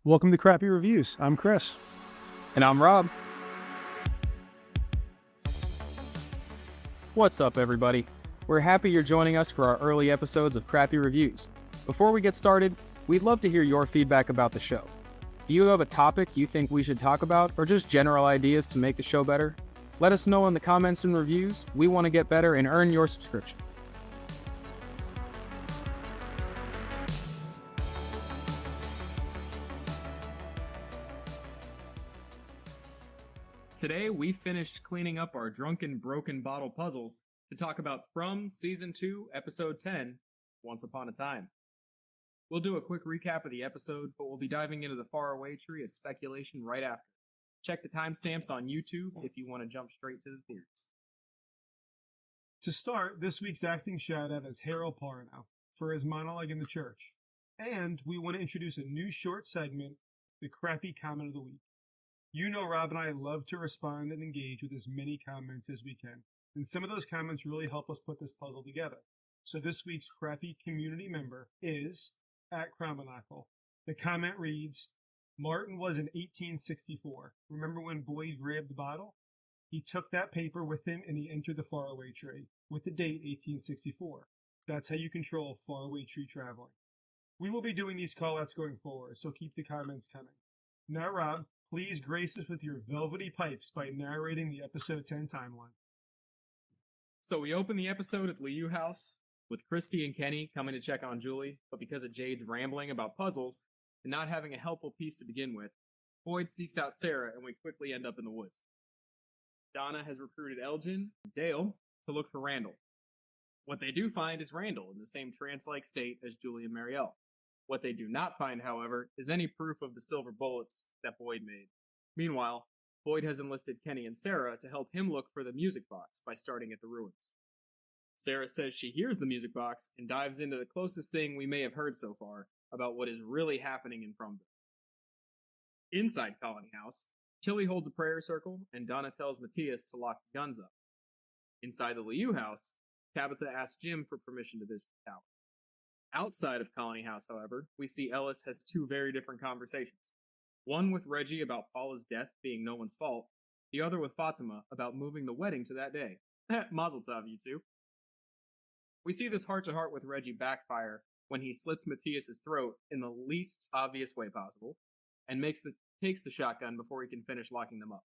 Welcome to Crappy Reviews. I'm Chris. And I'm Rob. What's up, everybody? We're happy you're joining us for our early episodes of Crappy Reviews. Before we get started, we'd love to hear your feedback about the show. Do you have a topic you think we should talk about, or just general ideas to make the show better? Let us know in the comments and reviews. We want to get better and earn your subscription. Today, we finished cleaning up our drunken broken bottle puzzles to talk about From Season 2, Episode 10, Once Upon a Time. We'll do a quick recap of the episode, but we'll be diving into the faraway tree as speculation right after. Check the timestamps on YouTube if you want to jump straight to the theories. To start, this week's acting shout-out is Harold Parnow for his monologue in the church. And we want to introduce a new short segment, the Crappy Comment of the Week. You know Rob and I love to respond and engage with as many comments as we can, and some of those comments really help us put this puzzle together. So this week's crappy community member is at Cromonacle. The comment reads, Martin was in 1864. Remember when Boyd grabbed the bottle? He took that paper with him and he entered the faraway tree with the date 1864. That's how you control faraway tree traveling. We will be doing these callouts going forward, so keep the comments coming. Now, Rob, please grace us with your velvety pipes by narrating the episode 10 timeline. So we open the episode at Liu House with Christy and Kenny coming to check on Julie, but because of Jade's rambling about puzzles and not having a helpful piece to begin with, Boyd seeks out Sarah and we quickly end up in the woods. Donna has recruited Elgin and Dale to look for Randall. What they do find is Randall in the same trance-like state as Julie and Marielle. What they do not find, however, is any proof of the silver bullets that Boyd made. Meanwhile, Boyd has enlisted Kenny and Sarah to help him look for the music box by starting at the ruins. Sarah says she hears the music box and dives into the closest thing we may have heard so far about what is really happening in Fromville. Inside Colony House, Tillie holds a prayer circle and Donna tells Matthias to lock the guns up. Inside the Liu house, Tabitha asks Jim for permission to visit the tower. Outside of Colony House, however, we see Ellis has two very different conversations. One with Reggie about Paula's death being no one's fault, the other with Fatima about moving the wedding to that day. Mazel tov, you two. We see this heart-to-heart with Reggie backfire when he slits Matthias' throat in the least obvious way possible, and takes the shotgun before he can finish locking them up.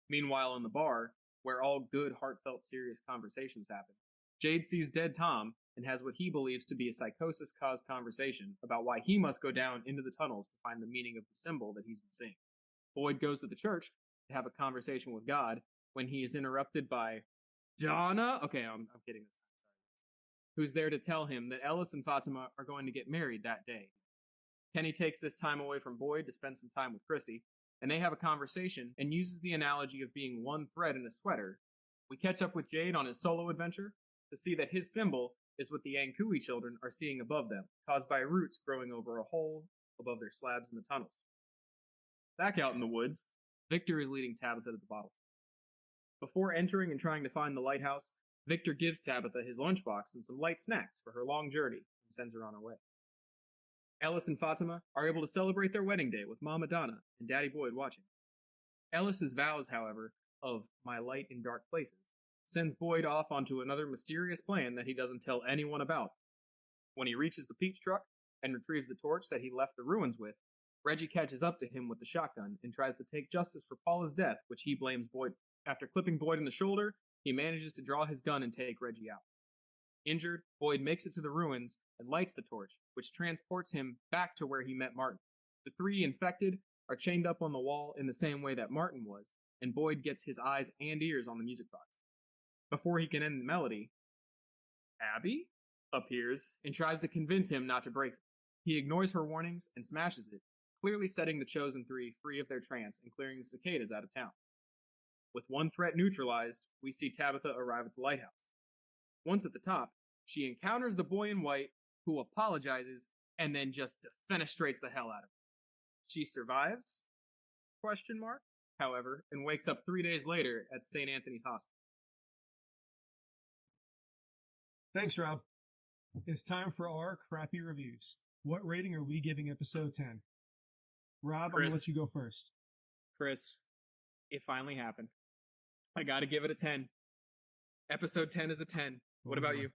Meanwhile, in the bar, where all good, heartfelt, serious conversations happen, Jade sees dead Tom and has what he believes to be a psychosis-caused conversation about why he must go down into the tunnels to find the meaning of the symbol that he's been seeing. Boyd goes to the church to have a conversation with God when he is interrupted by Donna? Okay, I'm kidding this time, sorry. Who's there to tell him that Ellis and Fatima are going to get married that day. Kenny takes this time away from Boyd to spend some time with Christy, and they have a conversation and uses the analogy of being one thread in a sweater. We catch up with Jade on his solo adventure to see that his symbol is what the Yankui children are seeing above them, caused by roots growing over a hole above their slabs in the tunnels. Back out in the woods, Victor is leading Tabitha to the bottle. Before entering and trying to find the lighthouse, Victor gives Tabitha his lunchbox and some light snacks for her long journey and sends her on her way. Ellis and Fatima are able to celebrate their wedding day with Mama Donna and Daddy Boyd watching. Ellis's vows, however, of my light in dark places, sends Boyd off onto another mysterious plan that he doesn't tell anyone about. When he reaches the peach truck and retrieves the torch that he left the ruins with, Reggie catches up to him with the shotgun and tries to take justice for Paula's death, which he blames Boyd for. After clipping Boyd in the shoulder, he manages to draw his gun and take Reggie out. Injured, Boyd makes it to the ruins and lights the torch, which transports him back to where he met Martin. The three infected are chained up on the wall in the same way that Martin was, and Boyd gets his eyes and ears on the music box. Before he can end the melody, Abby appears and tries to convince him not to break it. He ignores her warnings and smashes it, clearly setting the Chosen Three free of their trance and clearing the cicadas out of town. With one threat neutralized, we see Tabitha arrive at the lighthouse. Once at the top, she encounters the boy in white, who apologizes and then just defenestrates the hell out of her. She survives? However, and wakes up 3 days later at St. Anthony's Hospital. Thanks, Rob. It's time for our crappy reviews. What rating are we giving episode 10? Rob, I'm going to let Chris, you go first. Chris, it finally happened. I got to give it a 10. Episode 10 is a 10. What about you?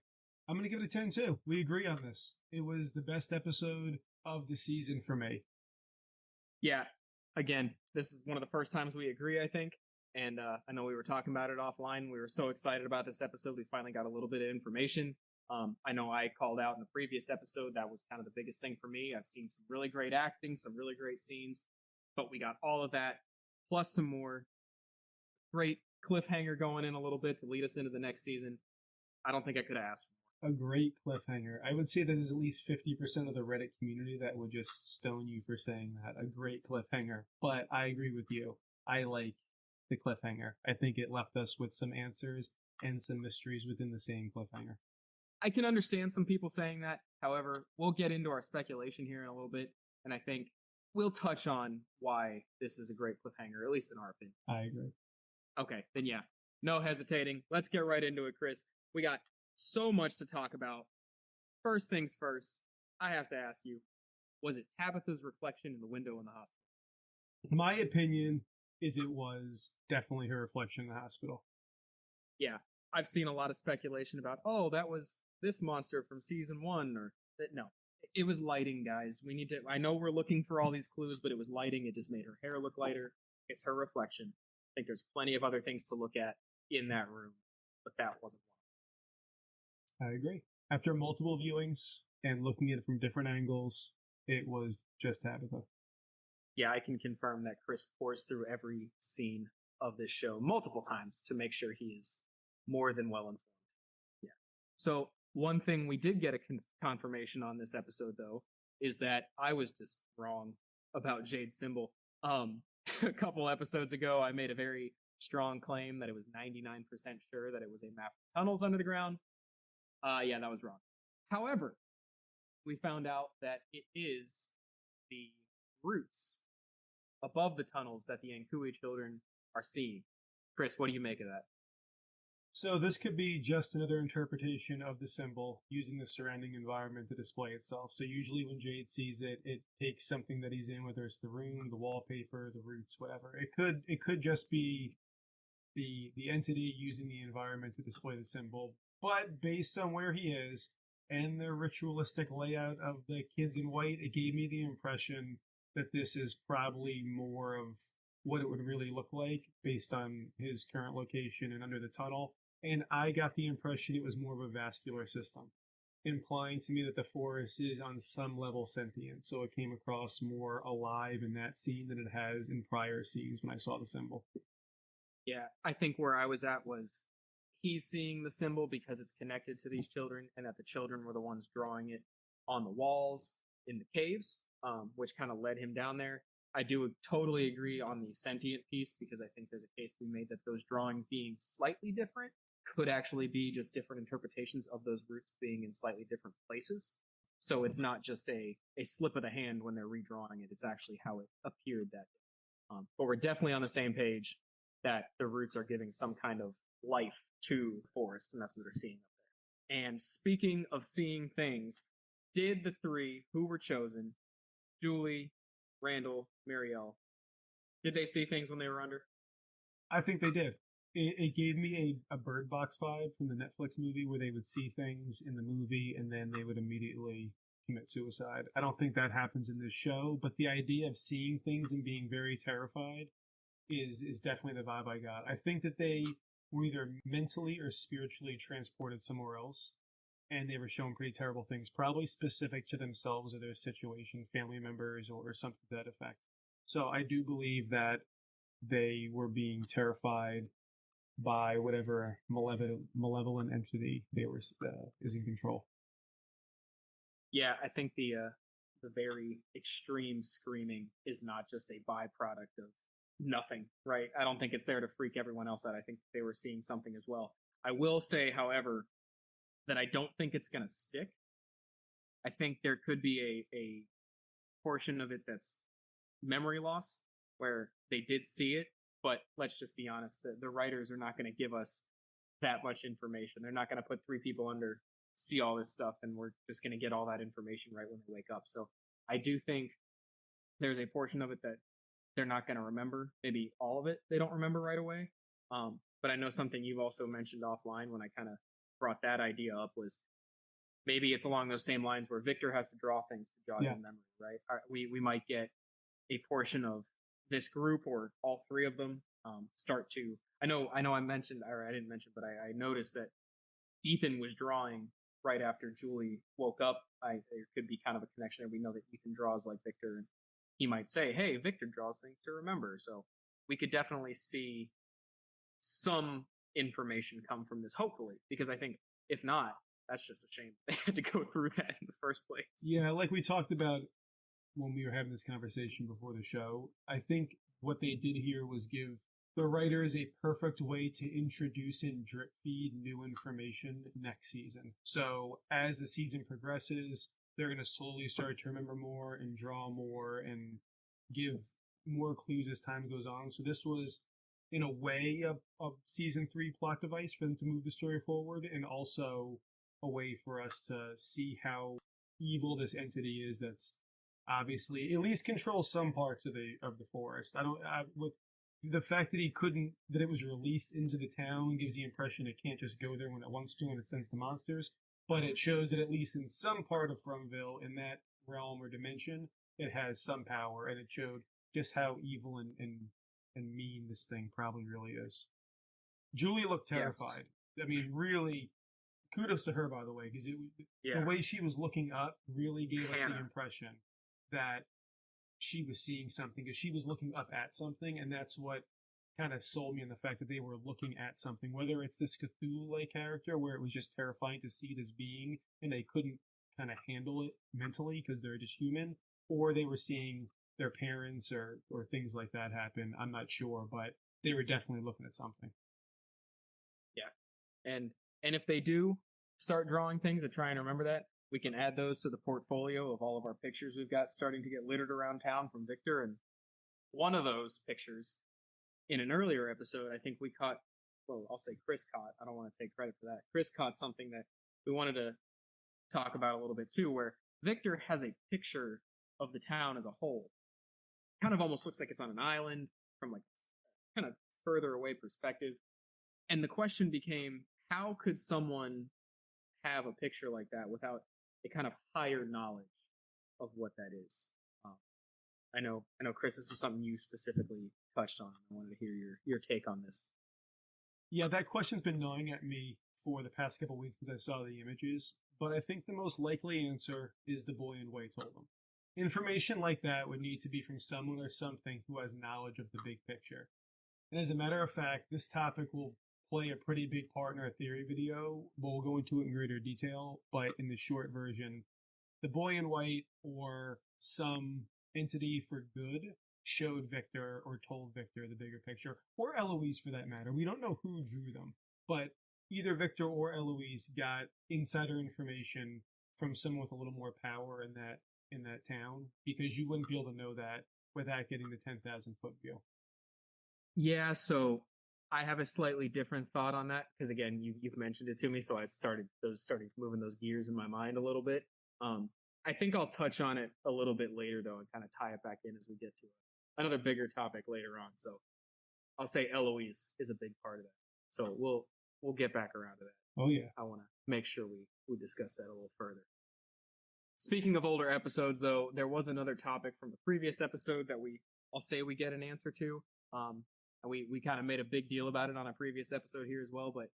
I'm going to give it a 10 too. We agree on this. It was the best episode of the season for me. Yeah, again, this is one of the first times we agree, I think. And I know we were talking about it offline. We were so excited about this episode. We finally got a little bit of information. I know I called out in the previous episode. That was kind of the biggest thing for me. I've seen some really great acting, some really great scenes, but we got all of that, plus some more. Great cliffhanger going in a little bit to lead us into the next season. I don't think I could ask for a great cliffhanger. I would say that there's at least 50% of the Reddit community that would just stone you for saying that. A great cliffhanger. But I agree with you. I like the cliffhanger. I think it left us with some answers and some mysteries within the same cliffhanger. I can understand some people saying that. However, we'll get into our speculation here in a little bit, and I think we'll touch on why this is a great cliffhanger, at least in our opinion. I agree. Okay, then yeah, no hesitating. Let's get right into it, Chris. We got so much to talk about. First things first, I have to ask you, was it Tabitha's reflection in the window in the hospital? My opinion is it was definitely her reflection in the hospital. Yeah, I've seen a lot of speculation about, oh, that was this monster from season 1, or that. No, it was lighting, guys. We need to. I know we're looking for all these clues, but it was lighting. It just made her hair look lighter. It's her reflection. I think there's plenty of other things to look at in that room, but that wasn't one. I agree. After multiple viewings and looking at it from different angles, it was just Tabitha. Yeah, I can confirm that Chris pours through every scene of this show multiple times to make sure he is more than well informed. Yeah. So one thing we did get a confirmation on this episode, though, is that I was just wrong about Jade's symbol. A couple episodes ago, I made a very strong claim that it was 99% sure that it was a map of tunnels under the ground. Yeah, that was wrong. However, we found out that it is the roots above the tunnels that the Ankui children are seeing. Chris, what do you make of that? So this could be just another interpretation of the symbol using the surrounding environment to display itself. So usually when Jade sees it, it takes something that he's in, whether it's the room, the wallpaper, the roots, whatever. It could just be the entity using the environment to display the symbol. But based on where he is and the ritualistic layout of the kids in white, it gave me the impression that this is probably more of what it would really look like based on his current location and under the tunnel. And I got the impression it was more of a vascular system, implying to me that the forest is on some level sentient. So it came across more alive in that scene than it has in prior scenes when I saw the symbol. Yeah, I think where I was at was he's seeing the symbol because it's connected to these children, and that the children were the ones drawing it on the walls in the caves, which kind of led him down there. I do totally agree on the sentient piece, because I think there's a case to be made that those drawings being slightly different could actually be just different interpretations of those roots being in slightly different places. So it's not just a slip of the hand when they're redrawing it. It's actually how it appeared that day. But we're definitely on the same page that the roots are giving some kind of life to the forest, and that's what they're seeing up there. And speaking of seeing things, did the three who were chosen, Julie, Randall, Muriel, did they see things when they were under? I think they did. It gave me a Bird Box vibe from the Netflix movie where they would see things in the movie and then they would immediately commit suicide. I don't think that happens in this show, but the idea of seeing things and being very terrified is definitely the vibe I got. I think that they were either mentally or spiritually transported somewhere else, and they were shown pretty terrible things, probably specific to themselves or their situation, family members, or something to that effect. So I do believe that they were being terrified by whatever malevolent entity they were is in control. Yeah, I think the very extreme screaming is not just a byproduct of nothing, right? I don't think it's there to freak everyone else out. I think they were seeing something as well. I will say, however, that I don't think it's going to stick. I think there could be a portion of it that's memory loss, where they did see it, but let's just be honest, the writers are not going to give us that much information. They're not going to put three people under, see all this stuff, and we're just going to get all that information right when they wake up. So I do think there's a portion of it that they're not going to remember. Maybe all of it they don't remember right away. But I know something you've also mentioned offline when I kind of brought that idea up was maybe it's along those same lines where Victor has to draw things to jog Yeah. in memory, right? We might get a portion of this group or all three of them start to. I know I mentioned, or I didn't mention, but I noticed that Ethan was drawing right after Julie woke up. There could be kind of a connection there. We know that Ethan draws like Victor, and he might say, "Hey, Victor draws things to remember." So we could definitely see some information come from this, hopefully, because I think if not, that's just a shame they had to go through that in the first place. Yeah, like we talked about when we were having this conversation before the show, I think what they did here was give the writers a perfect way to introduce and drip feed new information next season. So as the season progresses, they're going to slowly start to remember more and draw more and give more clues as time goes on. So this was, in a way, a season 3 plot device for them to move the story forward, and also a way for us to see how evil this entity is that's obviously at least controls some parts of the forest. With the fact that that it was released into the town gives the impression it can't just go there when it wants to and it sends the monsters, but it shows that at least in some part of Frumville, in that realm or dimension, it has some power, and it showed just how evil and mean this thing probably really is. Julie looked terrified. Yes. I mean, really, kudos to her, by the way, because the way she was looking up really gave us the impression that she was seeing something, because she was looking up at something, and that's what kind of sold me on the fact that they were looking at something, whether it's this Cthulhu-like character where it was just terrifying to see this being and they couldn't kind of handle it mentally because they're just human, or they were seeing their parents or things like that happen. I'm not sure, but they were definitely looking at something. Yeah. And if they do start drawing things and try and remember that, we can add those to the portfolio of all of our pictures we've got starting to get littered around town from Victor. And one of those pictures, in an earlier episode, I think we caught, well, I'll say Chris caught. I don't want to take credit for that. Chris caught something that we wanted to talk about a little bit too, where Victor has a picture of the town as a whole. Kind of almost looks like it's on an island from like kind of further away perspective. And the question became, how could someone have a picture like that without a kind of higher knowledge of what that is? I know, Chris, this is something you specifically touched on. I wanted to hear your take on this. Yeah, that question's been gnawing at me for the past couple of weeks since I saw the images, but I think the most likely answer is the boy in white told them. Information like that would need to be from someone or something who has knowledge of the big picture. And as a matter of fact, this topic will play a pretty big part in our theory video. We'll go into it in greater detail, but in the short version, the boy in white or some entity for good showed Victor or told Victor the bigger picture, or Eloise for that matter. We don't know who drew them, but either Victor or Eloise got insider information from someone with a little more power in that town, because you wouldn't be able to know that without getting the 10,000 foot view. Yeah, so I have a slightly different thought on that, because again, you've mentioned it to me, so I started moving those gears in my mind a little bit. I think I'll touch on it a little bit later though, and kind of tie it back in as we get to another bigger topic later on. So I'll say Eloise is a big part of that. So we'll get back around to that. Oh yeah. I want to make sure we discuss that a little further. Speaking of older episodes though, there was another topic from the previous episode that I'll say we get an answer to. We kind of made a big deal about it on a previous episode here as well, but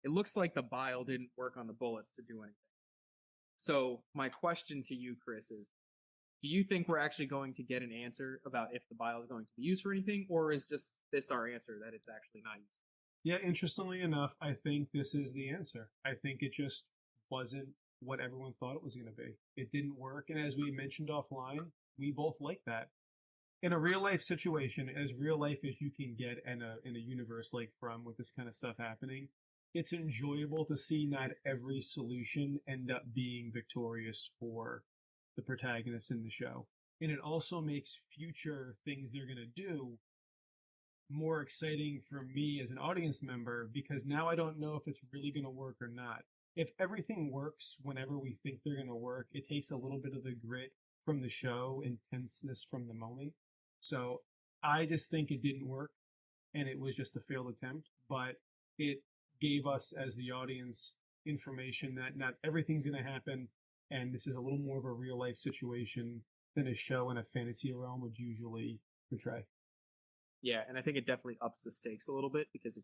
it looks like the bile didn't work on the bullets to do anything. So my question to you, Chris, is, do you think we're actually going to get an answer about if the bile is going to be used for anything, or is just this our answer that it's actually not used? Yeah, interestingly enough, I think this is the answer. I think it just wasn't what everyone thought it was going to be. It didn't work, and as we mentioned offline, we both like that. In a real life situation, as real life as you can get in a universe like From, with this kind of stuff happening, it's enjoyable to see not every solution end up being victorious for the protagonist in the show. And it also makes future things they're going to do more exciting for me as an audience member, because now I don't know if it's really going to work or not. If everything works whenever we think they're going to work, it takes a little bit of the grit from the show and tenseness from the moment. So I just think it didn't work, and it was just a failed attempt, but it gave us as the audience information that not everything's going to happen, and this is a little more of a real life situation than a show in a fantasy realm would usually portray. Yeah, and I think it definitely ups the stakes a little bit, because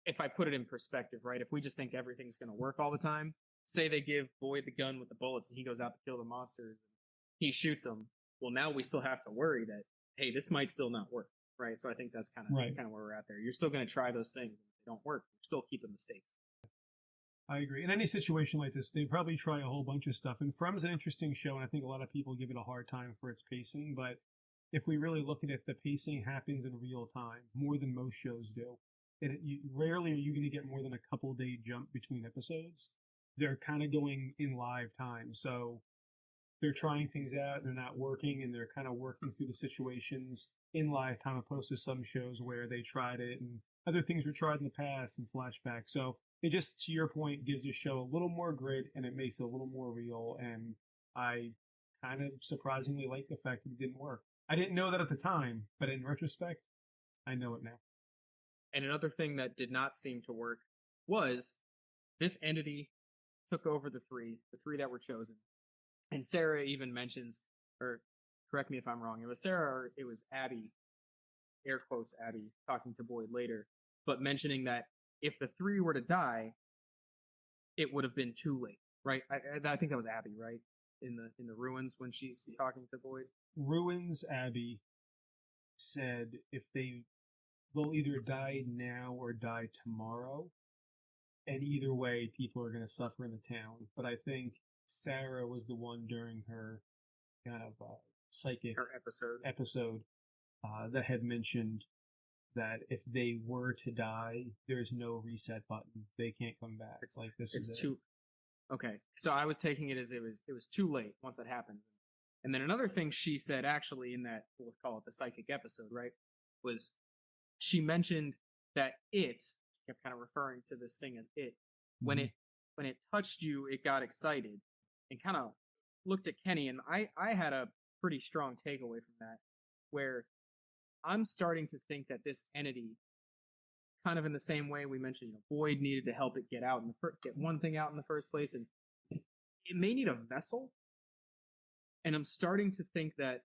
if I put it in perspective, right, if we just think everything's going to work all the time, say they give Boyd the gun with the bullets and he goes out to kill the monsters, he shoots them. Well, now we still have to worry that, hey, this might still not work, right? So I think that's kind of where we're at there. You're still going to try those things, and if they don't work, you're still keeping the stakes. I agree. In any situation like this, they probably try a whole bunch of stuff. And From's an interesting show, and I think a lot of people give it a hard time for its pacing. But if we really look at it, the pacing happens in real time, more than most shows do. And rarely are you going to get more than a couple-day jump between episodes. They're kind of going in live time. So they're trying things out, and they're not working, and they're kind of working through the situations in live time, opposed to some shows where they tried it and other things were tried in the past and flashback. So it just, to your point, gives the show a little more grit, and it makes it a little more real. And I kind of surprisingly like the fact that it didn't work. I didn't know that at the time, but in retrospect, I know it now. And another thing that did not seem to work was this entity took over the three that were chosen. And Sarah even mentions, or correct me if I'm wrong, it was Sarah or it was Abby, air quotes Abby, talking to Boyd later, but mentioning that if the three were to die, it would have been too late, right? I think that was Abby, right? In the ruins when she's talking to Boyd. Ruins Abby said if they'll either die now or die tomorrow, and either way, people are going to suffer in the town. But I think Sarah was the one during her kind of psychic episode that had mentioned that if they were to die, there's no reset button. They can't come back. It's like this is too. Okay, so I was taking it as it was too late once that happens. And then another thing she said, actually, in that, we'll call it the psychic episode, right, was she mentioned that she kept kind of referring to this thing as it. When it touched you, it got excited and kind of looked at Kenny, and I had a pretty strong takeaway from that, where I'm starting to think that this entity, kind of in the same way we mentioned, Boyd needed to help it get one thing out in the first place, and it may need a vessel. And I'm starting to think that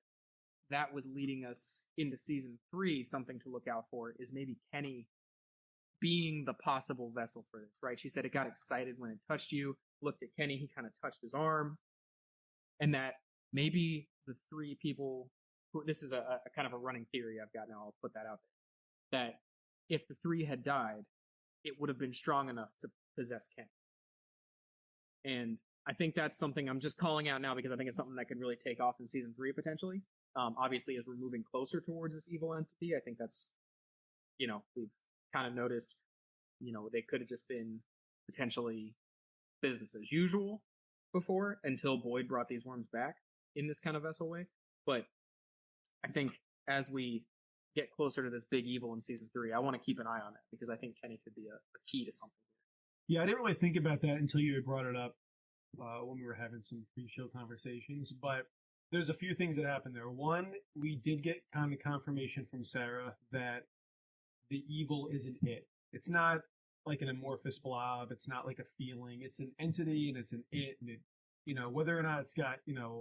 was leading us into season 3. Something to look out for is maybe Kenny being the possible vessel for this, right? She said it got excited when it touched you, looked at Kenny, he kind of touched his arm, and that maybe the 3 people this is a kind of a running theory I've got now, I'll put that out there, that if the 3 had died, it would have been strong enough to possess Kenny. And I think that's something I'm just calling out now because I think it's something that could really take off in season 3 potentially. Obviously, as we're moving closer towards this evil entity, I think that's, we've kind of noticed, they could have just been potentially business as usual before until Boyd brought these worms back in this kind of vessel way. But I think as we get closer to this big evil in season 3, I want to keep an eye on that because I think Kenny could be a key to something here. Yeah, I didn't really think about that until you had brought it up when we were having some pre-show conversations, but there's a few things that happened there. One, we did get kind of confirmation from Sarah that the evil isn't it. It's not like an amorphous blob. It's not like a feeling. It's an entity and it's an it. And it, whether or not it's got,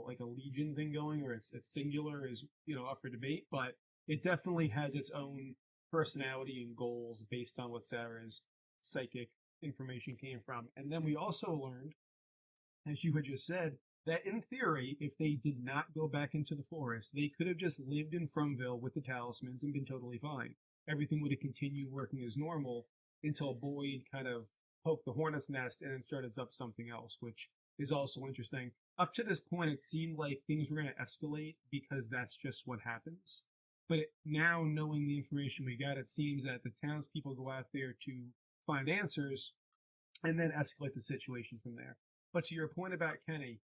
like a legion thing going or it's singular is, up for debate, but it definitely has its own personality and goals based on what Sarah's psychic information came from. And then we also learned, as you had just said, that in theory, if they did not go back into the forest, they could have just lived in Fromville with the talismans and been totally fine. Everything would have continued working as normal until Boyd kind of poked the hornet's nest and then started up something else, which is also interesting. Up to this point, it seemed like things were going to escalate because that's just what happens. But now, knowing the information we got, it seems that the townspeople go out there to find answers and then escalate the situation from there. But to your point about Kenny,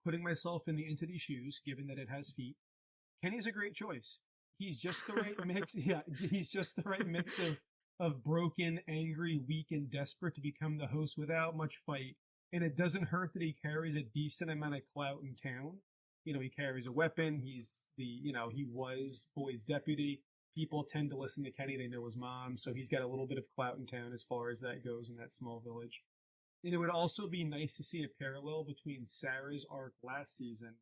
putting myself in the entity's shoes, given that it has feet, Kenny's a great choice. He's just the right mix. Yeah, he's just the right mix of broken, angry, weak, and desperate to become the host without much fight And it doesn't hurt that he carries a decent amount of clout in town. He carries a weapon. He was Boyd's deputy. People tend to listen to Kenny. They know his mom. So he's got a little bit of clout in town as far as that goes in that small village. And it would also be nice to see a parallel between Sarah's arc last season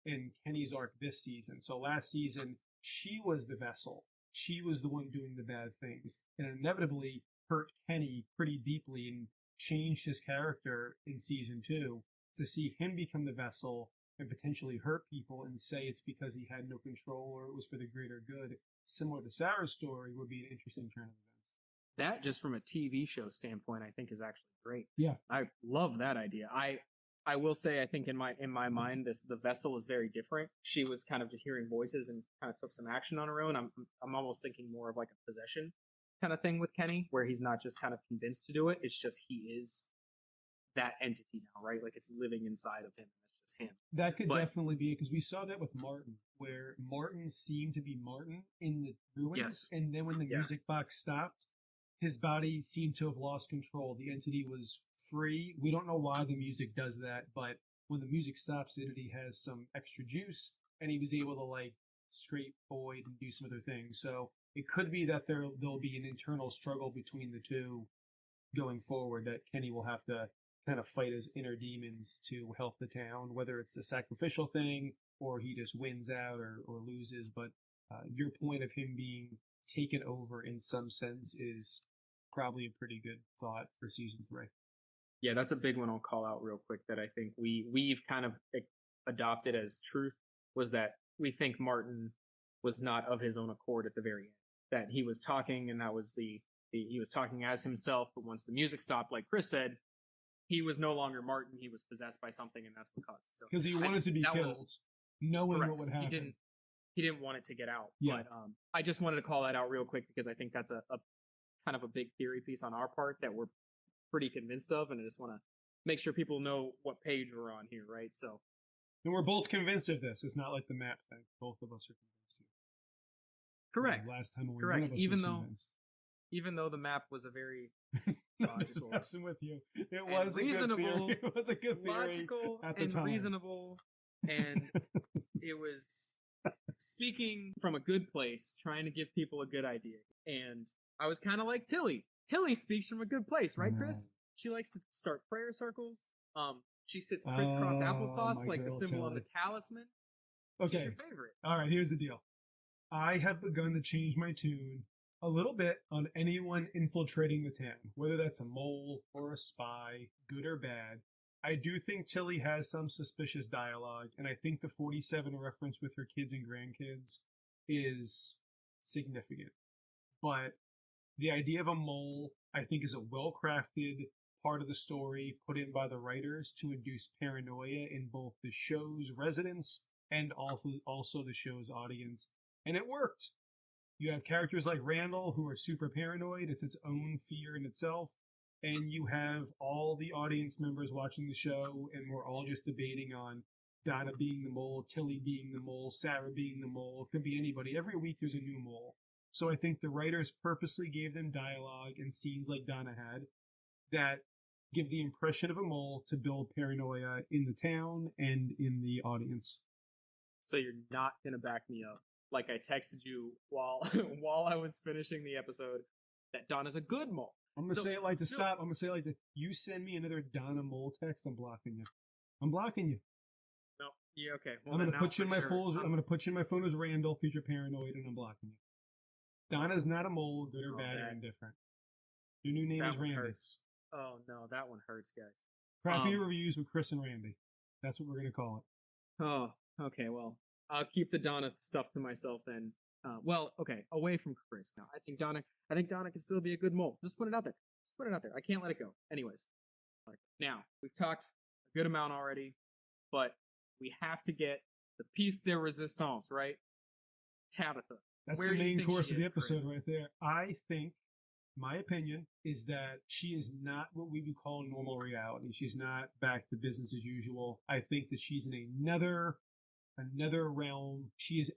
and Kenny's arc this season. So last season, she was the vessel. She was the one doing the bad things, and inevitably hurt Kenny pretty deeply and changed his character in season 2 to see him become the vessel and potentially hurt people and say it's because he had no control or it was for the greater good, similar to Sarah's story, would be an interesting turn of events. That, just from a TV show standpoint, I think is actually great. Yeah. I love that idea. I will say, I think in my mind, the vessel is very different. She was kind of just hearing voices and kind of took some action on her own. I'm almost thinking more of like a possession kind of thing with Kenny, where he's not just kind of convinced to do it. It's just he is that entity now, right? Like it's living inside of him. It's just him. That could definitely be it, because we saw that with Martin, where Martin seemed to be Martin in the ruins, and then when the music box stopped, his body seemed to have lost control. The entity was free. We don't know why the music does that, but when the music stops, the entity has some extra juice, and he was able to like straight Boyd and do some other things. So it could be that there'll be an internal struggle between the two going forward, that Kenny will have to kind of fight his inner demons to help the town, whether it's a sacrificial thing or he just wins out or loses. But your point of him being taken over in some sense is probably a pretty good thought for season 3. Yeah, that's a big one I'll call out real quick that I think we've kind of adopted as truth, was that we think Martin was not of his own accord at the very end. That he was talking, and that was he was talking as himself, but once the music stopped, like Chris said, he was no longer Martin. He was possessed by something, and that's what caused it. So because he wanted to be killed, knowing correct. What would happen. He didn't want it to get out. Yeah. But I just wanted to call that out real quick, because I think that's a kind of a big theory piece on our part that we're pretty convinced of, and I just want to make sure people know what page we're on here, right? So, and we're both convinced of this. It's not like the map thing. Both of us are convinced. Correct. Last time, correct. One of us was convinced. Even though the map was a very just messing with you. It was a good theory. It was a good theory, logical at the and time. Reasonable, and it was speaking from a good place, trying to give people a good idea. And I was kind of like Tillie. Tillie speaks from a good place, right, Chris? She likes to start prayer circles. She sits crisscross applesauce like the symbol of a talisman. Okay. She's your favorite. All right, here's the deal. I have begun to change my tune a little bit on anyone infiltrating the town, whether that's a mole or a spy, good or bad. I do think Tillie has some suspicious dialogue, and I think the 47 reference with her kids and grandkids is significant. But the idea of a mole, I think, is a well-crafted part of the story put in by the writers to induce paranoia in both the show's residents and also the show's audience. And it worked. You have characters like Randall who are super paranoid. It's its own fear in itself. And you have all the audience members watching the show, and we're all just debating on Donna being the mole, Tillie being the mole, Sarah being the mole. It could be anybody. Every week there's a new mole. So I think the writers purposely gave them dialogue and scenes like Donna had that give the impression of a mole to build paranoia in the town and in the audience. So you're not going to back me up. Like I texted you while I was finishing the episode that Donna's a good mole. I'm going to say it like to stop. I'm going to say it like to, you send me another Donna mole text, I'm blocking you. I'm blocking you. No. Yeah, okay. Well, I'm going to put you in my phone. I'm going to put you in my phone as Randall because you're paranoid and I'm blocking you. Donna's not a mole, good or bad or indifferent. Your new name is Randy. Hurts. Oh no, that one hurts, guys. Crappy reviews with Chris and Randy. That's what we're going to call it. Oh, okay. Well, I'll keep the Donna stuff to myself then. Okay, away from Chris now. I think Donna can still be a good mole. Just put it out there. I can't let it go. Anyways, now we've talked a good amount already, but we have to get the piece de resistance, right? Tabitha. That's the main course of the episode right there. I think, my opinion, is that she is not what we would call normal reality. She's not back to business as usual. I think that she's in another realm. She is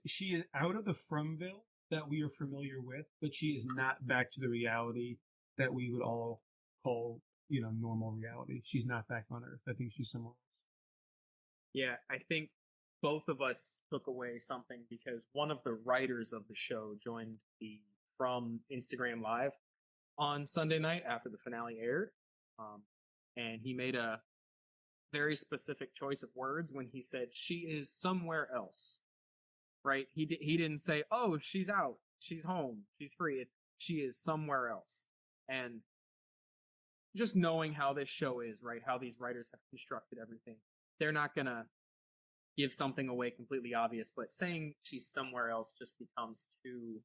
out of the Fromville that we are familiar with, but she is not back to the reality that we would all call, normal reality. She's not back on Earth. I think she's somewhere else. Yeah, I think both of us took away something because one of the writers of the show joined from Instagram Live on Sunday night after the finale aired, and he made a very specific choice of words when he said she is somewhere else. Right? He didn't say, "Oh, she's out, she's home, she's free." She is somewhere else, and just knowing how this show is, right? How these writers have constructed everything, they're not gonna give something away completely obvious, but saying she's somewhere else just becomes too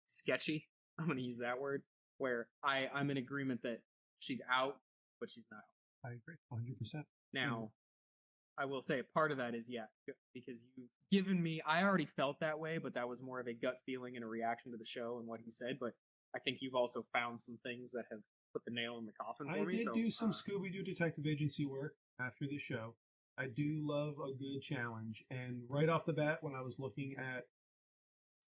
sketchy. I'm going to use that word, where I'm in agreement that she's out, but she's not. I agree 100%. Now, I will say part of that is, because you've given me, I already felt that way, but that was more of a gut feeling and a reaction to the show and what he said, but I think you've also found some things that have put the nail in the coffin for me. I did do some Scooby-Doo detective agency work after the show. I do love a good challenge, and right off the bat, when I was looking at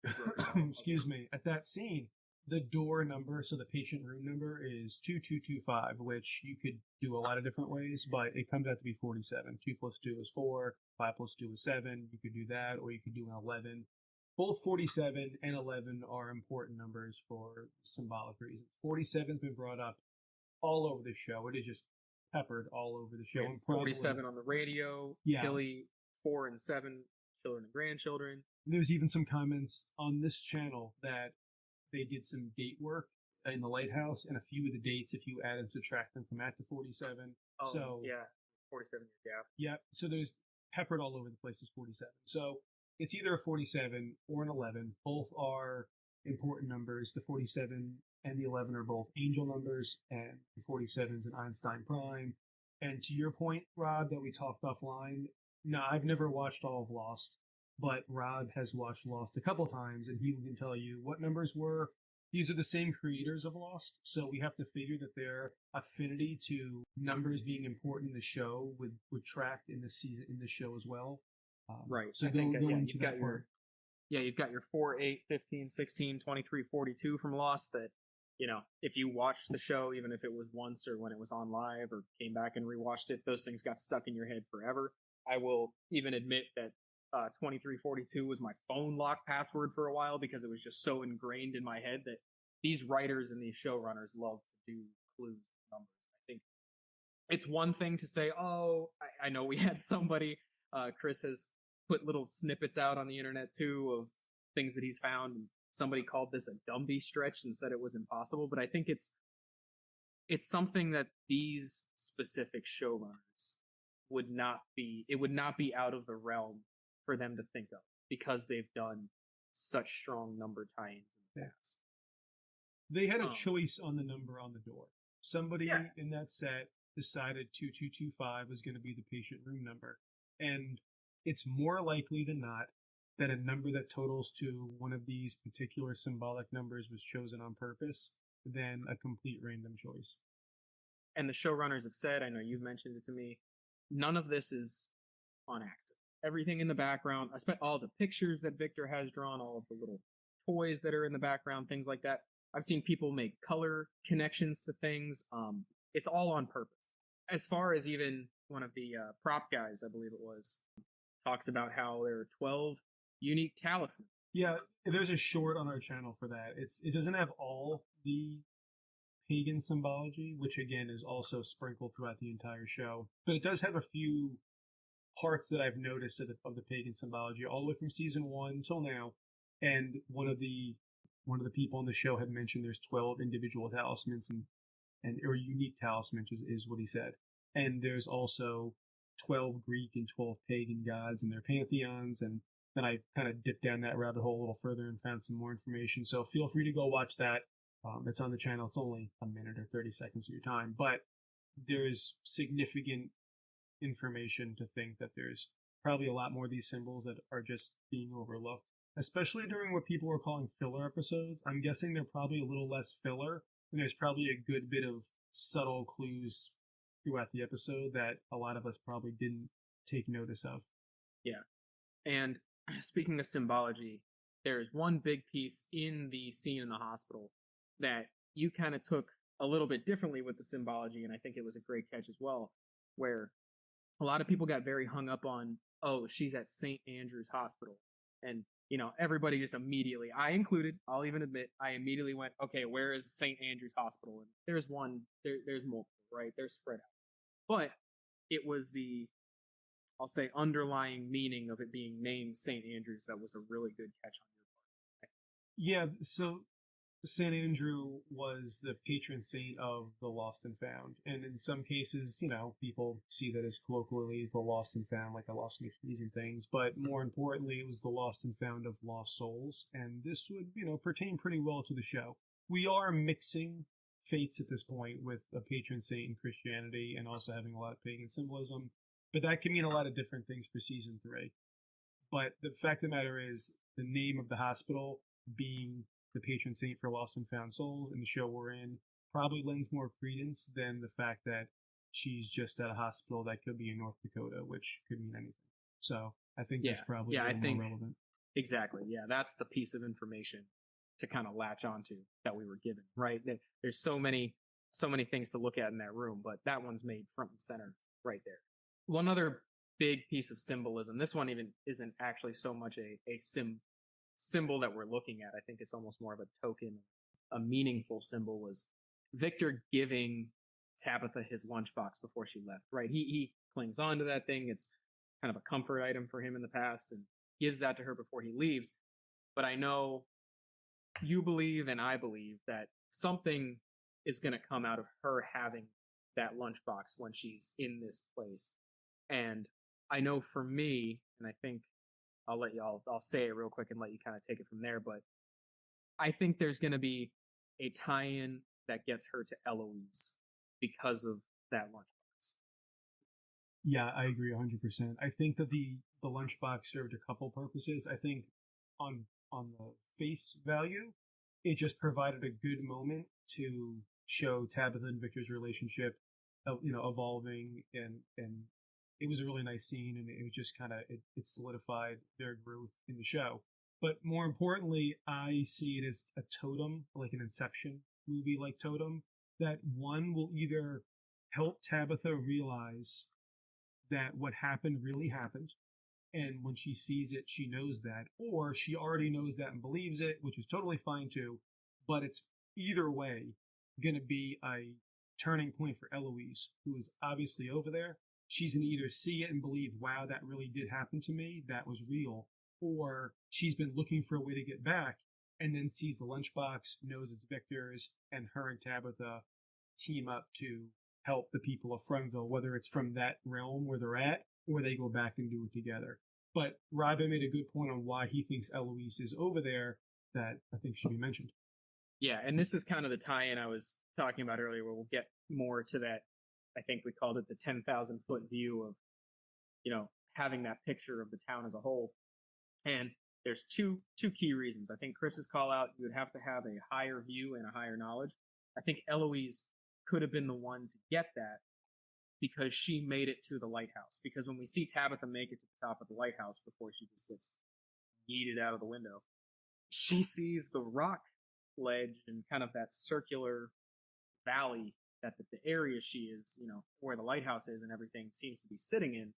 at that scene, the door number, so the patient room number is 2225, which you could do a lot of different ways, but it comes out to be 47. 2 plus 2 is 4, 5 plus 2 is 7. You could do that, or you could do an 11. Both 47 and 11 are important numbers for symbolic reasons. 47 has been brought up all over the show. It is just peppered all over the show. And 47 on the radio, Tillie 4 and 7, children and grandchildren. There's even some comments on this channel that they did some date work in the lighthouse, and a few of the dates, if you add and subtract them, come out to 47. Oh, so, yeah, 47 gap. Yeah, so there's peppered all over the place is 47. So it's either a 47 or an 11. Both are important numbers. The 47 and the 11 are both angel numbers, and the 47 is an Einstein prime. And to your point, Rob, that we talked offline, no, I've never watched all of Lost, but Rob has watched Lost a couple times, and he can tell you what numbers were. These are the same creators of Lost, so we have to figure that their affinity to numbers being important in the show would track in the season, in the show as well. Right. So you've got your 4, 8, 15, 16, 23, 42 from Lost that, if you watched the show, even if it was once or when it was on live or came back and rewatched it, those things got stuck in your head forever. I will even admit that 2342 was my phone lock password for a while because it was just so ingrained in my head that these writers and these showrunners love to do clues numbers. I think it's one thing to say, oh, I know we had somebody, Chris has put little snippets out on the internet too of things that he's found, and somebody called this a Dumby stretch and said it was impossible, but I think it's something that these specific showrunners would not be out of the realm for them to think of, because they've done such strong number tie-ins in the past. They had a choice on the number on the door. Somebody in that set decided 2225 was going to be the patient room number. And it's more likely than not that a number that totals to one of these particular symbolic numbers was chosen on purpose than a complete random choice. And the showrunners have said, I know you've mentioned it to me, none of this is on accident. Everything in the background, I spent all the pictures that Victor has drawn, all of the little toys that are in the background, things like that. I've seen people make color connections to things. It's all on purpose. As far as even one of the prop guys, I believe it was, talks about how there are 12 unique talismans. Yeah, there's a short on our channel for that. It doesn't have all the pagan symbology, which again is also sprinkled throughout the entire show, but it does have a few parts that I've noticed of the pagan symbology all the way from season 1 till now. And one of the people on the show had mentioned there's 12 individual talismans and or unique talismans is what he said. And there's also 12 Greek and 12 pagan gods and their pantheons. And then I kind of dipped down that rabbit hole a little further and found some more information. So feel free to go watch that. It's on the channel. It's only a minute or 30 seconds of your time, but there's significant information to think that there's probably a lot more of these symbols that are just being overlooked, especially during what people were calling filler episodes. I'm guessing they're probably a little less filler, and there's probably a good bit of subtle clues throughout the episode that a lot of us probably didn't take notice of. Yeah. And speaking of symbology, there's one big piece in the scene in the hospital that you kind of took a little bit differently with the symbology, and I think it was a great catch as well, where a lot of people got very hung up on, oh, she's at St. Andrew's Hospital. And, everybody just immediately, I included, I'll even admit, I immediately went, okay, where is St. Andrew's Hospital? And there's one, there's multiple, right? They're spread out. But it was the, I'll say, underlying meaning of it being named St. Andrew's that was a really good catch on your part. Yeah, so St. Andrew was the patron saint of the lost and found. And in some cases, people see that as colloquially the lost and found, like I lost my keys and things. But more importantly, it was the lost and found of lost souls. And this would, pertain pretty well to the show. We are mixing faiths at this point with a patron saint in Christianity and also having a lot of pagan symbolism. But that can mean a lot of different things for season 3. But the fact of the matter is, the name of the hospital being the patron saint for lost and found souls in the show we're in probably lends more credence than the fact that she's just at a hospital that could be in North Dakota, which could mean anything. So I think that's probably a little more relevant. Exactly. Yeah, that's the piece of information to kind of latch onto that we were given, right? There's so many things to look at in that room, but that one's made front and center right there. One other big piece of symbolism, this one even isn't actually so much a symbol that we're looking at. I think it's almost more of a token, a meaningful symbol, was Victor giving Tabitha his lunchbox before she left, right? He clings on to that thing. It's kind of a comfort item for him in the past and gives that to her before he leaves. But I know you believe and I believe that something is going to come out of her having that lunchbox when she's in this place. And I know for me, and I think I'll say it real quick and let you kind of take it from there, but I think there's going to be a tie-in that gets her to Eloise because of that lunchbox. Yeah, I agree 100%. I think that the lunchbox served a couple purposes. I think on the face value, it just provided a good moment to show Tabitha and Victor's relationship, evolving, and it was a really nice scene, and it was just kind of it solidified their growth in the show. But more importantly, I see it as a totem, like an Inception movie like Totem, that one will either help Tabitha realize that what happened really happened, and when she sees it, she knows that, or she already knows that and believes it, which is totally fine too, but it's either way going to be a turning point for Eloise, who is obviously over there. She's going to either see it and believe, wow, that really did happen to me, that was real, or she's been looking for a way to get back and then sees the lunchbox, knows it's Victor's, and her and Tabitha team up to help the people of Frontville, whether it's from that realm where they're at, or they go back and do it together. But Robin made a good point on why he thinks Eloise is over there that I think should be mentioned. Yeah, and this is kind of the tie-in I was talking about earlier, where we'll get more to that. I think we called it the 10,000-foot view of, having that picture of the town as a whole. And there's two key reasons. I think Chris's call out, you would have to have a higher view and a higher knowledge. I think Eloise could have been the one to get that because she made it to the lighthouse. Because when we see Tabitha make it to the top of the lighthouse before she just gets yeeted out of the window, she sees the rock ledge and kind of that circular valley that the area she is, where the lighthouse is and everything seems to be sitting in,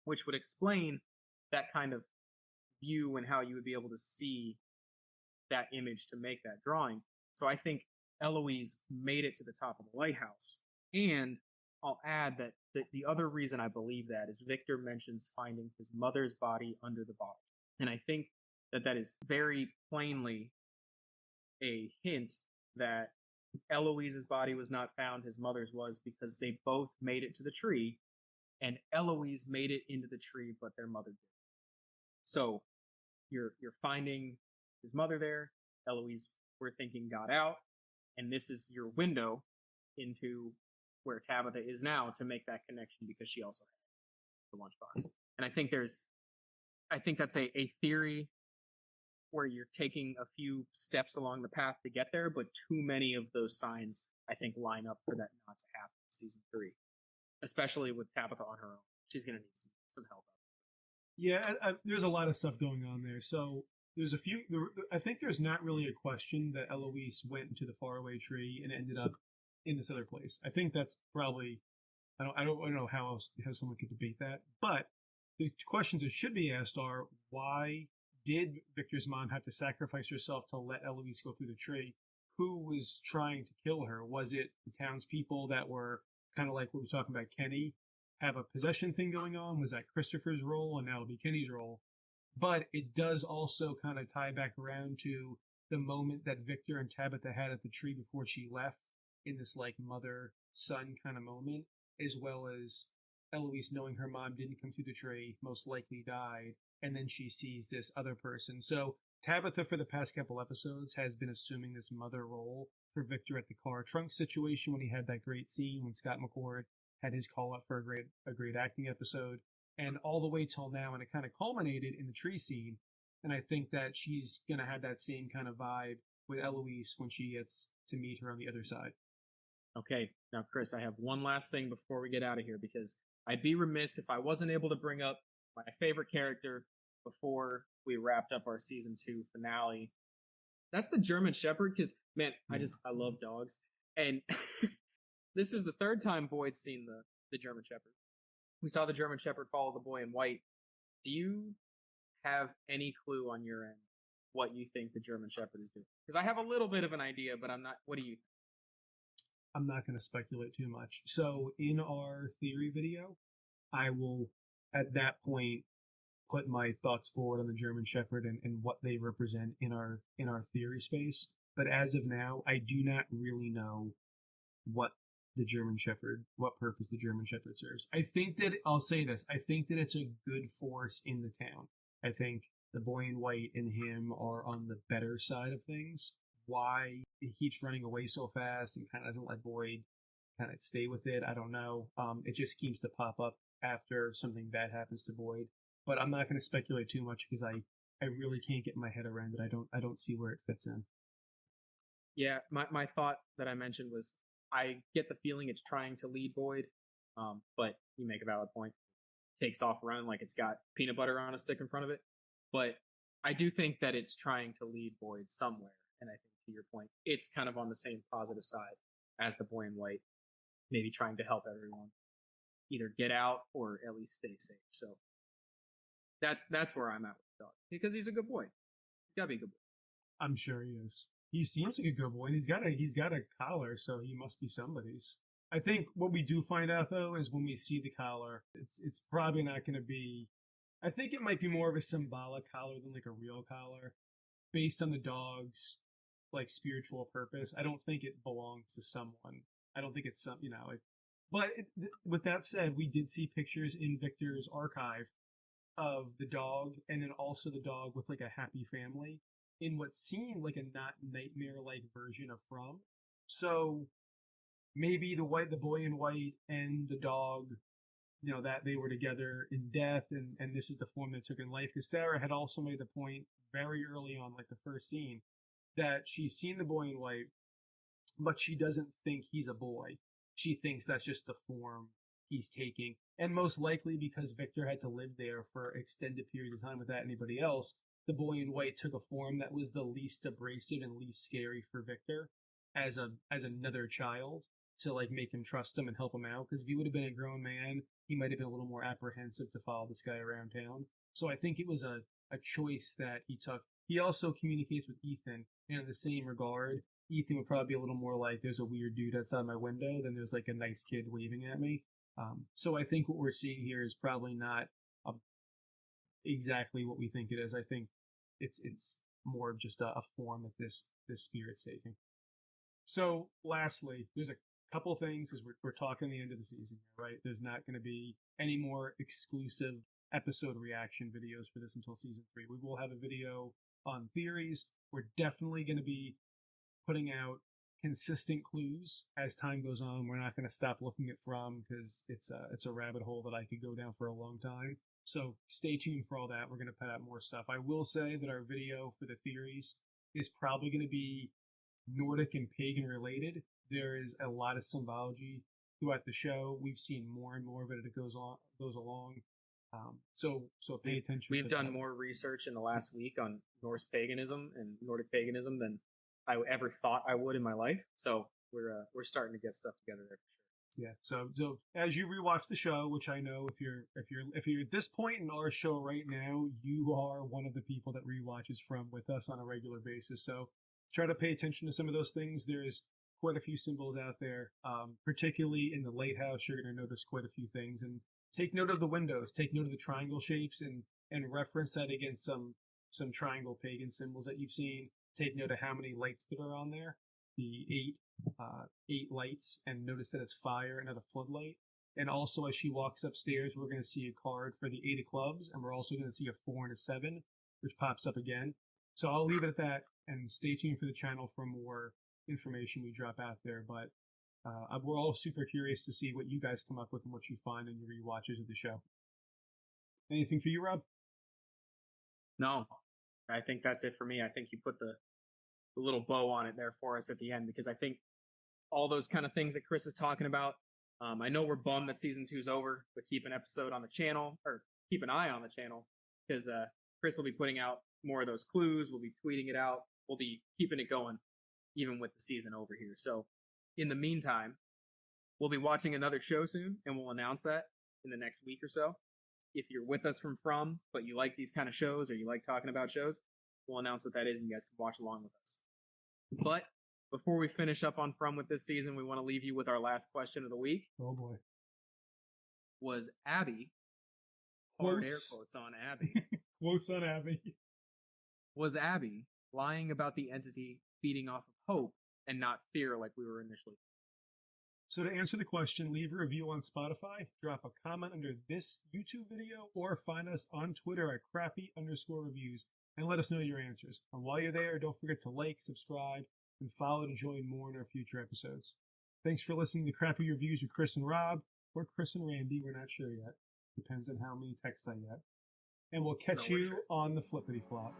which would explain that kind of view and how you would be able to see that image to make that drawing. So I think Eloise made it to the top of the lighthouse. And I'll add that the other reason I believe that is Victor mentions finding his mother's body under the bottle. And I think that is very plainly a hint that Eloise's body was not found, his mother's was, because they both made it to the tree, and Eloise made it into the tree, but their mother did. So you're finding his mother there, Eloise, we're thinking, got out, and this is your window into where Tabitha is now to make that connection because she also had the lunchbox. And I think that's a theory where you're taking a few steps along the path to get there, but too many of those signs, I think, line up for that not to happen in season 3, especially with Tabitha on her own. She's going to need some help. Yeah, there's a lot of stuff going on there. So there's I think there's not really a question that Eloise went into the faraway tree and ended up in this other place. I think that's probably, I don't know how else how someone could debate that. But the questions that should be asked are, why did Victor's mom have to sacrifice herself to let Eloise go through the tree? Who was trying to kill her? Was it the townspeople that were kind of like what we were talking about, Kenny, have a possession thing going on? Was that Christopher's role? And now it'll be Kenny's role. But it does also kind of tie back around to the moment that Victor and Tabitha had at the tree before she left, in this like mother son kind of moment, as well as Eloise knowing her mom didn't come through the tree, most likely died, and then she sees this other person. So Tabitha, for the past couple episodes, has been assuming this mother role for Victor at the car trunk situation when he had that great scene when Scott McCord had his call up for a great acting episode, and all the way till now, and it kind of culminated in the tree scene. And I think that she's gonna have that same kind of vibe with Eloise when she gets to meet her on the other side. Okay, now Chris, I have one last thing before we get out of here because I'd be remiss if I wasn't able to bring up my favorite character before we wrapped up our season 2 finale. That's the German Shepherd, because man, I love dogs, and this is the third time Boyd's seen the German Shepherd. We saw the German Shepherd follow the boy in white. Do you have any clue on your end what you think the German Shepherd is doing? Because I have a little bit of an idea, but I'm not. What do you think? I'm not going to speculate too much. So in our theory video, I will at that point put my thoughts forward on the German Shepherd and what they represent in our theory space. But as of now, I do not really know what the German Shepherd, what purpose the German Shepherd serves. I think that, I'll say this, I think that it's a good force in the town. I think the boy in white and him are on the better side of things. Why he keeps running away so fast and kind of doesn't let Boyd kind of stay with it, I don't know. It just seems to pop up after something bad happens to Boyd. But I'm not going to speculate too much because I really can't get my head around it. I don't see where it fits in. Yeah, my thought that I mentioned was I get the feeling it's trying to lead Boyd, but you make a valid point. Takes off running like it's got peanut butter on a stick in front of it. But I do think that it's trying to lead Boyd somewhere. And I think, to your point, it's kind of on the same positive side as the boy in white, maybe trying to help everyone either get out or at least stay safe. So that's where I'm at with the dog, because he's a good boy. He's gotta be a good boy. I'm sure he is. He seems like a good boy, and he's got a collar, so he must be somebody's. I think what we do find out though is when we see the collar, it's probably not going to be. I think it might be more of a symbolic collar than like a real collar, based on the dog's like spiritual purpose. I don't think it belongs to someone. I don't think it's some, but with that said, we did see pictures in Victor's archive of the dog, and then also the dog with like a happy family in what seemed like a not nightmare-like version of From. So maybe the boy in white and the dog, that they were together in death, and this is the form that took in life. Because Sarah had also made the point very early on, like the first scene, that she's seen the boy in white, but she doesn't think he's a boy. She thinks that's just the form he's taking. And most likely because Victor had to live there for an extended period of time without anybody else, the boy in white took a form that was the least abrasive and least scary for Victor as another child, to like make him trust him and help him out. Because if he would have been a grown man, he might have been a little more apprehensive to follow this guy around town. So I think it was a choice that he took. He also communicates with Ethan, and in the same regard, Ethan would probably be a little more like, there's a weird dude outside my window than there's like a nice kid waving at me. So I think what we're seeing here is probably not exactly what we think it is. I think it's more of just a form that this spirit's taking. So lastly, there's a couple things, because we're talking the end of the season, right? There's not going to be any more exclusive episode reaction videos for this until season 3. We will have a video on theories. We're definitely going to be putting out consistent clues as time goes on. We're not going to stop looking at From, because it's a rabbit hole that I could go down for a long time. So stay tuned for all that. We're going to put out more stuff. I will say that our video for the theories is probably going to be Nordic and pagan related. There is a lot of symbology throughout the show. We've seen more and more of it as it goes along. So pay attention. We've done more research in the last week on Norse paganism and Nordic paganism than I ever thought I would in my life. So we're starting to get stuff together there for sure. Yeah. So as you rewatch the show, which I know if you're at this point in our show right now, you are one of the people that rewatches from with us on a regular basis. So try to pay attention to some of those things. There's quite a few symbols out there, particularly in the lighthouse. You're going to notice quite a few things, and take note of the windows. Take note of the triangle shapes, and reference that against some triangle pagan symbols that you've seen. Take note of how many lights that are on there. The eight lights, and notice that it's fire and not a floodlight. And also, as she walks upstairs, we're going to see a card for the 8 of clubs, and we're also going to see a 4 and a 7, which pops up again. So I'll leave it at that, and stay tuned for the channel for more information we drop out there. But we're all super curious to see what you guys come up with and what you find in your rewatches of the show. Anything for you, Rob? No, I think that's it for me. I think you put the little bow on it there for us at the end, because I think all those kind of things that Chris is talking about, I know we're bummed that season 2 is over, but keep an episode on the channel, or keep an eye on the channel, because Chris will be putting out more of those clues. We'll be tweeting it out. We'll be keeping it going even with the season over here. So in the meantime, we'll be watching another show soon, and we'll announce that in the next week or so. If you're with us from, but you like these kind of shows, or you like talking about shows, we'll announce what that is, and you guys can watch along with us. But before we finish up on From with this season, we want to leave you with our last question of the week. Oh boy. Was Abby, hard air quotes on Abby, quotes on Abby, was Abby lying about the entity feeding off of hope and not fear like we were initially? So to answer the question, leave a review on Spotify, drop a comment under this YouTube video, or find us on Twitter at crappy_reviews and let us know your answers. And while you're there, don't forget to like, subscribe, and follow to join more in our future episodes. Thanks for listening to Crappy Reviews with Chris and Rob, or Chris and Randy, we're not sure yet. Depends on how many texts I get. And we'll catch you on the flippity flop.